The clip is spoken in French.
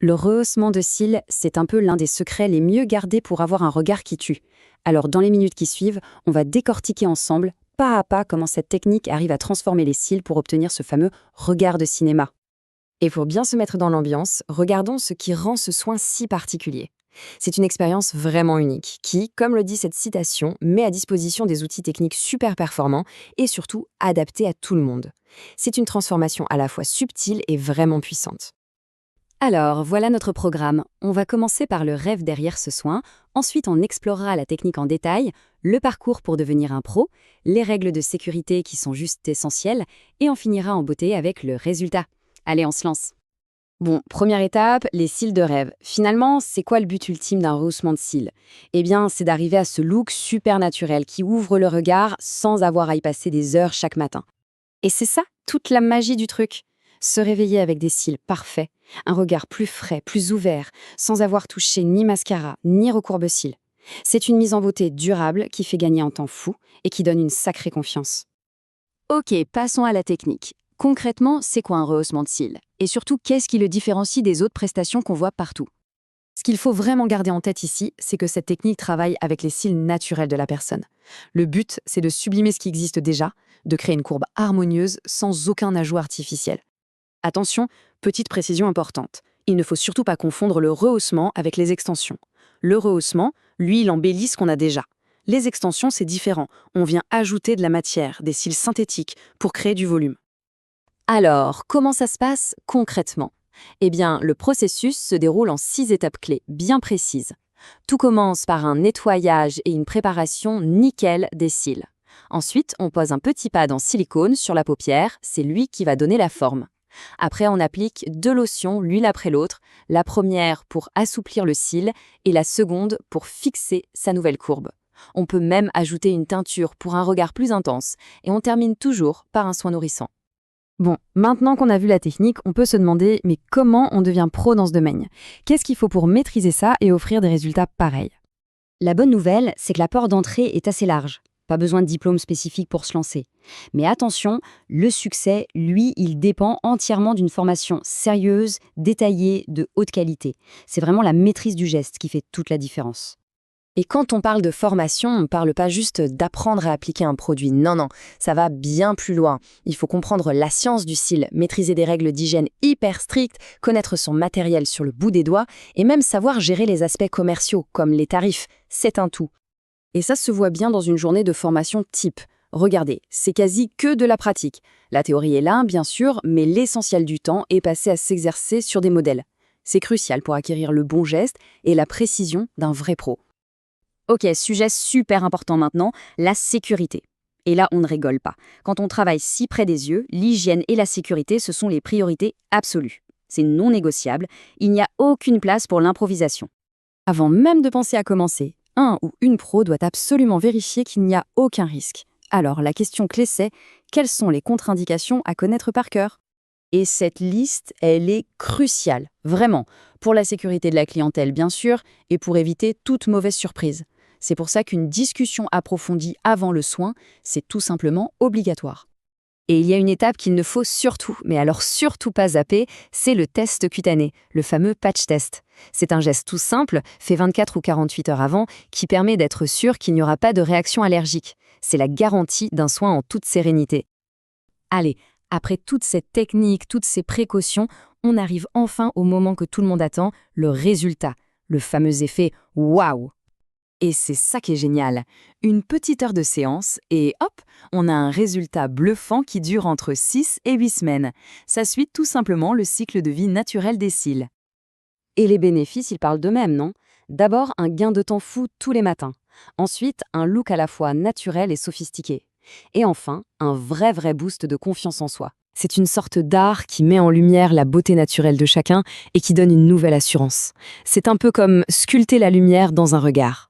Le rehaussement de cils, c'est un peu l'un des secrets les mieux gardés pour avoir un regard qui tue. Alors, dans les minutes qui suivent, on va décortiquer ensemble, pas à pas, comment cette technique arrive à transformer les cils pour obtenir ce fameux regard de cinéma. Et pour bien se mettre dans l'ambiance, regardons ce qui rend ce soin si particulier. C'est une expérience vraiment unique qui, comme le dit cette citation, met à disposition des outils techniques super performants et surtout adaptés à tout le monde. C'est une transformation à la fois subtile et vraiment puissante. Alors, voilà notre programme. On va commencer par le rêve derrière ce soin, ensuite on explorera la technique en détail, le parcours pour devenir un pro, les règles de sécurité qui sont juste essentielles, et on finira en beauté avec le résultat. Allez, on se lance. Bon, première étape, les cils de rêve. Finalement, c'est quoi le but ultime d'un rehaussement de cils? Eh bien, c'est d'arriver à ce look super naturel qui ouvre le regard sans avoir à y passer des heures chaque matin. Et c'est ça, toute la magie du truc. Se réveiller avec des cils parfaits, un regard plus frais, plus ouvert, sans avoir touché ni mascara, ni recourbe-cils. C'est une mise en beauté durable qui fait gagner en temps fou et qui donne une sacrée confiance. Ok, passons à la technique. Concrètement, c'est quoi un rehaussement de cils? Et surtout, qu'est-ce qui le différencie des autres prestations qu'on voit partout? Ce qu'il faut vraiment garder en tête ici, c'est que cette technique travaille avec les cils naturels de la personne. Le but, c'est de sublimer ce qui existe déjà, de créer une courbe harmonieuse sans aucun ajout artificiel. Attention, petite précision importante. Il ne faut surtout pas confondre le rehaussement avec les extensions. Le rehaussement, lui, il embellit ce qu'on a déjà. Les extensions, c'est différent. On vient ajouter de la matière, des cils synthétiques, pour créer du volume. Alors, comment ça se passe concrètement? Eh bien, le processus se déroule en 6 étapes clés, bien précises. Tout commence par un nettoyage et une préparation nickel des cils. Ensuite, on pose un petit pad en silicone sur la paupière, c'est lui qui va donner la forme. Après, on applique 2 lotions l'une après l'autre, la première pour assouplir le cil et la seconde pour fixer sa nouvelle courbe. On peut même ajouter une teinture pour un regard plus intense et on termine toujours par un soin nourrissant. Bon, maintenant qu'on a vu la technique, on peut se demander mais comment on devient pro dans ce domaine? Qu'est-ce qu'il faut pour maîtriser ça et offrir des résultats pareils? La bonne nouvelle, c'est que la porte d'entrée est assez large. Pas besoin de diplôme spécifique pour se lancer. Mais attention, le succès, lui, il dépend entièrement d'une formation sérieuse, détaillée, de haute qualité. C'est vraiment la maîtrise du geste qui fait toute la différence. Et quand on parle de formation, on ne parle pas juste d'apprendre à appliquer un produit. Non, non, ça va bien plus loin. Il faut comprendre la science du cil, maîtriser des règles d'hygiène hyper strictes, connaître son matériel sur le bout des doigts et même savoir gérer les aspects commerciaux, comme les tarifs. C'est un tout. Et ça se voit bien dans une journée de formation type. Regardez, c'est quasi que de la pratique. La théorie est là, bien sûr, mais l'essentiel du temps est passé à s'exercer sur des modèles. C'est crucial pour acquérir le bon geste et la précision d'un vrai pro. Ok, sujet super important maintenant, la sécurité. Et là, on ne rigole pas. Quand on travaille si près des yeux, l'hygiène et la sécurité, ce sont les priorités absolues. C'est non négociable, il n'y a aucune place pour l'improvisation. Avant même de penser à commencer, un ou une pro doit absolument vérifier qu'il n'y a aucun risque. Alors, la question clé c'est, quelles sont les contre-indications à connaître par cœur? Et cette liste, elle est cruciale, vraiment, pour la sécurité de la clientèle bien sûr, et pour éviter toute mauvaise surprise. C'est pour ça qu'une discussion approfondie avant le soin, c'est tout simplement obligatoire. Et il y a une étape qu'il ne faut surtout, mais alors surtout pas zapper, c'est le test cutané, le fameux patch test. C'est un geste tout simple, fait 24 ou 48 heures avant, qui permet d'être sûr qu'il n'y aura pas de réaction allergique. C'est la garantie d'un soin en toute sérénité. Allez, après toute cette technique, toutes ces précautions, on arrive enfin au moment que tout le monde attend, le résultat, le fameux effet « waouh ». Et c'est ça qui est génial. Une petite heure de séance et hop, on a un résultat bluffant qui dure entre 6 et 8 semaines. Ça suit tout simplement le cycle de vie naturel des cils. Et les bénéfices, ils parlent d'eux-mêmes, non? D'abord, un gain de temps fou tous les matins. Ensuite, un look à la fois naturel et sophistiqué. Et enfin, un vrai boost de confiance en soi. C'est une sorte d'art qui met en lumière la beauté naturelle de chacun et qui donne une nouvelle assurance. C'est un peu comme sculpter la lumière dans un regard.